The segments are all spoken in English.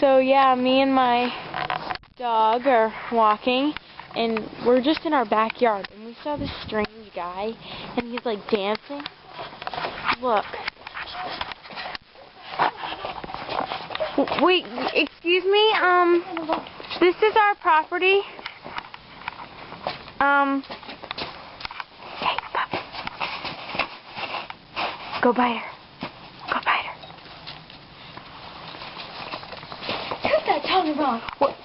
So yeah, me and my dog are walking, and we're just in our backyard, and we saw this strange guy, and he's like dancing. Look. Wait, excuse me, this is our property. Hey, puppy. Go bite her. Go bite her. Put that tongue wrong. What?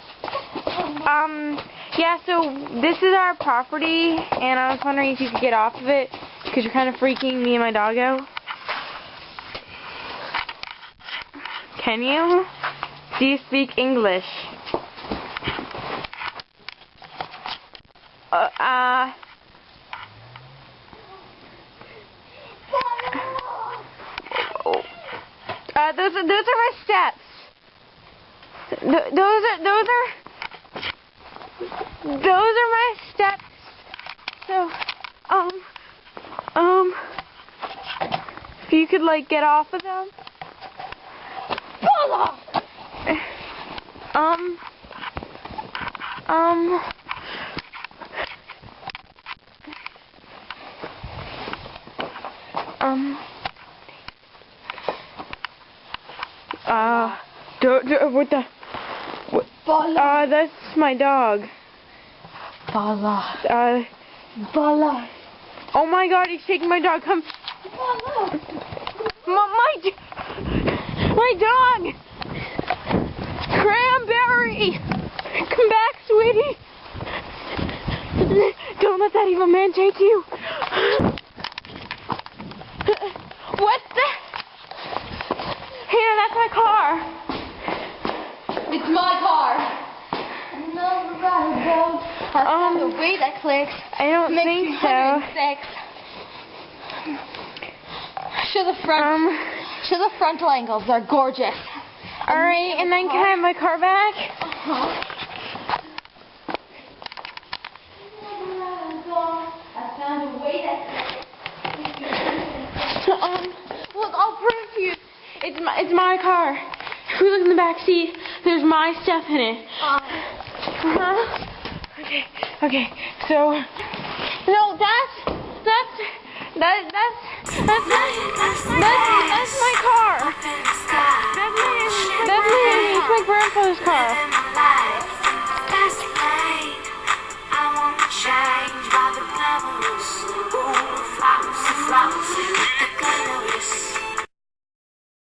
Yeah, so this is our property, and I was wondering if you could get off of it, because you're kind of freaking me and my dog out. Can you? Do you speak English? Those are my steps. Those are my steps. So, if you could like get off of them. What the? What? That's my dog. Bala. Bala. Oh my God, he's taking my dog. Come. Bala. My dog. Cranberry. Come back, sweetie. Don't let that evil man take you. What the? Here, that's my car. It's my car. The way that clicks. I don't think so. Show the front. Show the frontal angles. They're gorgeous. All right, and then can I have my car back? I found a way that Look, I'll prove to you. It's my car. If we look in the back seat, there's my stuff in it. Okay. So, no, that's my car. That's my grandfather's car.